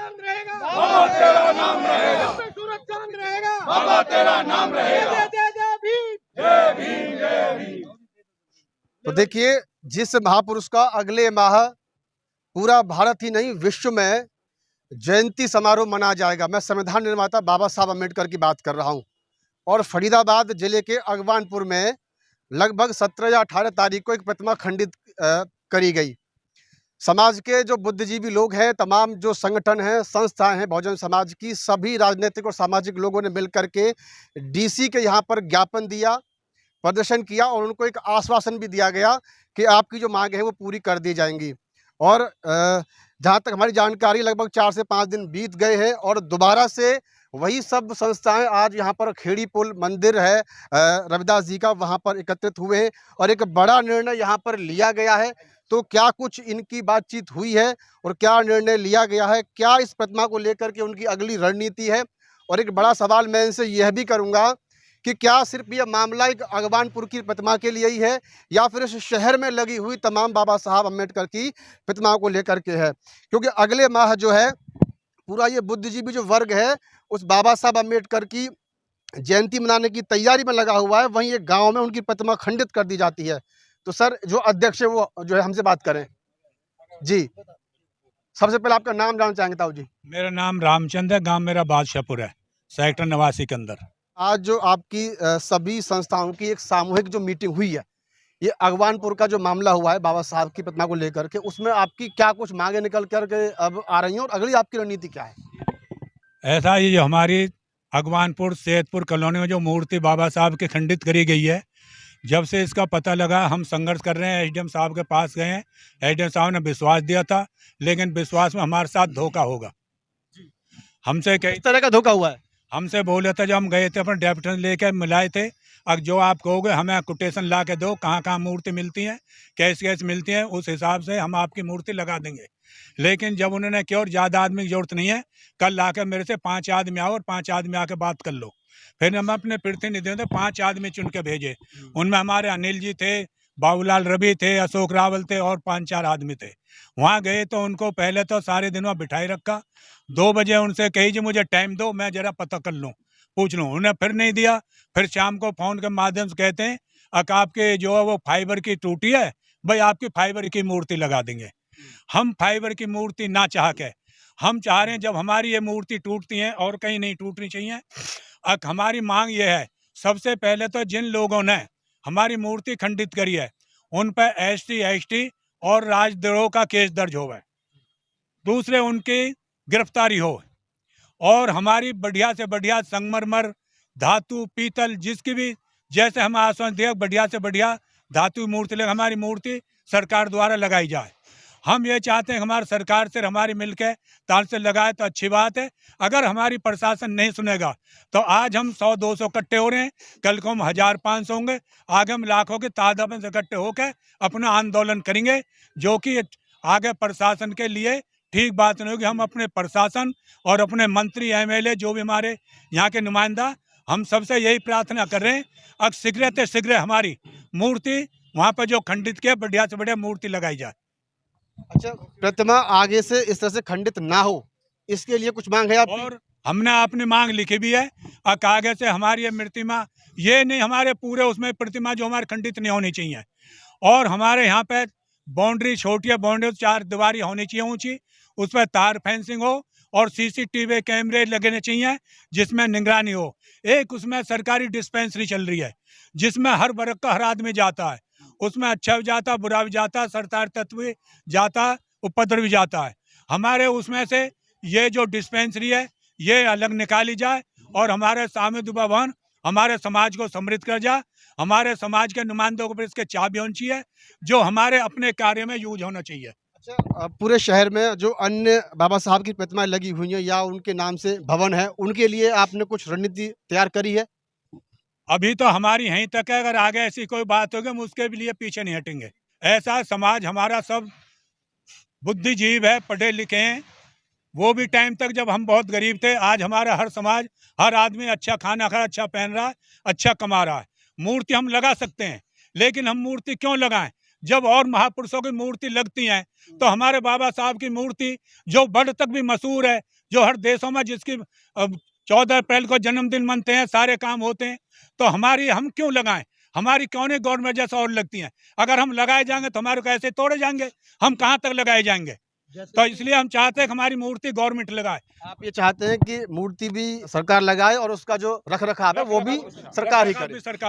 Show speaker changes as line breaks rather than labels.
चांद रहेगा,
बाबा तेरा नाम रहेगा,
सूरज चांद रहेगा,
बाबा तेरा नाम रहेगा।
जय जय जय भीम,
जय भीम जय भीम।
तो देखिए, जिस महापुरुष का अगले माह पूरा भारत ही नहीं विश्व में जयंती समारोह मनाया जाएगा, मैं संविधान निर्माता बाबा साहब अम्बेडकर की बात कर रहा हूं। और फरीदाबाद जिले के अगवानपुर में लगभग 17 या 18 तारीख को एक प्रतिमा खंडित करी गई। समाज के जो बुद्धिजीवी लोग हैं, तमाम जो संगठन हैं, संस्थाएं हैं बहुजन समाज की, सभी राजनीतिक और सामाजिक लोगों ने मिलकर के डीसी के यहाँ पर ज्ञापन दिया, प्रदर्शन किया और उनको एक आश्वासन भी दिया गया कि आपकी जो मांग है वो पूरी कर दी जाएंगी। और जहाँ तक हमारी जानकारी लगभग 4 से 5 दिन बीत गए हैं और दोबारा से वही सब संस्थाएं आज यहाँ पर खेड़ी पुल मंदिर है रविदास जी का, वहाँ पर एकत्रित हुए हैं और एक बड़ा निर्णय यहाँ पर लिया गया है। तो क्या कुछ इनकी बातचीत हुई है और क्या निर्णय लिया गया है, क्या इस प्रतिमा को लेकर के उनकी अगली रणनीति है? और एक बड़ा सवाल मैं इनसे यह भी करूँगा कि क्या सिर्फ यह मामला एक अगवानपुर की प्रतिमा के लिए ही है या फिर इस शहर में लगी हुई तमाम बाबा साहब अम्बेडकर की प्रतिमाओं को लेकर के है? क्योंकि अगले माह जो है पूरा ये बुद्धिजीवी जो वर्ग है उस बाबा साहब अम्बेडकर की जयंती मनाने की तैयारी में लगा हुआ है, वहीं एक गांव में उनकी प्रतिमा खंडित कर दी जाती है। तो सर, जो अध्यक्ष है वो जो है हमसे बात करें जी। सबसे पहले आपका नाम जानना चाहेंगे ताऊ जी।
मेरा नाम रामचंद्र है, गांव मेरा बादशाहपुर है, सेक्टर 89 के अंदर।
आज जो आपकी सभी संस्थाओं की एक सामूहिक जो मीटिंग हुई है, ये अगवानपुर का जो मामला हुआ है बाबा साहब की प्रतिमा को लेकर के, उसमें आपकी क्या कुछ मांगे निकल करके अब आ रही हैं और अगली आपकी रणनीति क्या है?
ऐसा ही जो हमारी अगवानपुर सैदपुर कॉलोनी में जो मूर्ति बाबा साहब की खंडित करी गई है, जब से इसका पता लगा हम संघर्ष कर रहे हैं। एसडीएम साहब के पास गए हैं, एसडीएम साहब ने विश्वास दिया था, लेकिन विश्वास में हमारे साथ धोखा होगा। हमसे कई
तरह का धोखा हुआ है?
हमसे बोले थे, जब हम गए थे अपने डेप्यूटेशन लेकर मिलाए थे, अब जो आप कहोगे हमें कोटेशन ला के दो, कहाँ कहाँ मूर्ति मिलती हैं, कैसे कैसे मिलती हैं, उस हिसाब से हम आपकी मूर्ति लगा देंगे। लेकिन जब उन्होंने किया और ज़्यादा आदमी की जरूरत नहीं है, कल ला के मेरे से 5 आदमी आओ और 5 आदमी आके बात कर लो। फिर हम अपने प्रतिनिधियों से 5 आदमी चुन के भेजे, उनमें हमारे अनिल जी थे, बाबूलाल रवि थे, अशोक रावल थे और 5-4 आदमी थे। वहाँ गए तो उनको पहले तो सारे दिन वहाँ बिठाई रखा। 2 बजे उनसे कही जी मुझे टाइम दो, मैं ज़रा पता कर लूँ, पूछ लूँ। उन्हें फिर नहीं दिया। फिर शाम को फ़ोन के माध्यम से कहते हैं आपके जो है वो फाइबर की टूटी है, भाई आपकी फाइबर की मूर्ति लगा देंगे। हम फाइबर की मूर्ति ना चाह के हम चाह रहे हैं जब हमारी ये मूर्ति टूटती हैं और कहीं नहीं टूटनी चाहिए। हमारी मांग ये है, सबसे पहले तो जिन लोगों ने हमारी मूर्ति खंडित करी है उन पर ST ST और राजद्रोह का केस दर्ज हो गए, दूसरे उनकी गिरफ्तारी हो और हमारी बढ़िया से बढ़िया संगमरमर धातु पीतल जिसकी भी जैसे हम आश्वासन दिए बढ़िया से बढ़िया धातु मूर्ति लगे, हमारी मूर्ति सरकार द्वारा लगाई जाए। हम ये चाहते हैं हमारी सरकार से हमारी मिलकर ताल से लगाए तो अच्छी बात है। अगर हमारी प्रशासन नहीं सुनेगा तो आज हम 100-200 इकट्ठे हो रहे हैं, कल को हम 1000-500 होंगे, आगे हम लाखों के तादाद में इकट्ठे होकर अपना आंदोलन करेंगे, जो कि आगे प्रशासन के लिए ठीक बात नहीं होगी। हम अपने प्रशासन और अपने मंत्री MLA जो भी हमारे यहाँ के नुमाइंदा, हम सबसे यही प्रार्थना कर रहे हैं अब शीघ्र से शीघ्र हमारी मूर्ति वहाँ पर जो खंडित किया बढ़िया से बढ़िया मूर्ति लगाई जाए।
अच्छा, प्रतिमा आगे से इस तरह से खंडित ना हो, इसके लिए कुछ मांग है आपकी?
और हमने अपनी मांग लिखी भी है और कागज से हमारी ये प्रतिमा, ये नहीं हमारे पूरे उसमें प्रतिमा जो हमारे खंडित नहीं होनी चाहिए। और हमारे यहाँ पे बाउंड्री छोटी है, बाउंड्री 4 दीवारी होनी चाहिए ऊंची, उस पर तार फेंसिंग हो और CCTV कैमरे लगने चाहिए जिसमें निगरानी हो। एक उसमें सरकारी डिस्पेंसरी चल रही है जिसमें हर वर्ग का हर आदमी जाता है, उसमें अच्छा भी जाता, बुरा भी जाता, सरदार तत्व भी जाता, उपद्रव भी जाता है। हमारे उसमें से ये जो डिस्पेंसरी है ये अलग निकाली जाए और हमारे सामुदायिक भवन हमारे समाज को समृद्ध कर जाए। हमारे समाज के नुमाइंदों को इसके चाबी होनी चाहिए जो हमारे अपने कार्य में यूज होना चाहिए।
अच्छा, पूरे शहर में जो अन्य बाबा साहब की प्रतिमाएं लगी हुई हैं या उनके नाम से भवन है, उनके लिए आपने कुछ रणनीति तैयार करी है?
अभी तो हमारी यहीं तक है, अगर आगे ऐसी कोई बात होगी हम उसके लिए पीछे नहीं हटेंगे। ऐसा समाज हमारा सब बुद्धिजीव है, पढ़े लिखे हैं। वो भी टाइम तक जब हम बहुत गरीब थे, आज हमारा हर समाज हर आदमी अच्छा खाना खा रहा, अच्छा पहन रहा है, अच्छा कमा रहा है। मूर्ति हम लगा सकते हैं, लेकिन हम मूर्ति क्यों लगाएं जब और महापुरुषों की मूर्ति लगती हैं तो हमारे बाबा साहब की मूर्ति जो वर्ल्ड तक भी मशहूर है, जो हर देशों में जिसकी 14 अप्रैल को जन्मदिन मनते हैं, सारे काम होते हैं, तो हमारी हम क्यों लगाएं? हमारी क्यों नहीं गवर्नमेंट जैसा और लगती हैं? अगर हम लगाए जाएंगे तो हमारे को ऐसे तोड़े जाएंगे, हम कहाँ तक लगाए जाएंगे? तो इसलिए हम चाहते हैं कि हमारी मूर्ति गवर्नमेंट लगाए।
आप ये चाहते हैं कि मूर्ति भी सरकार लगाए और उसका जो रख रखाव है वो भी सरकार ही करे।
सरकार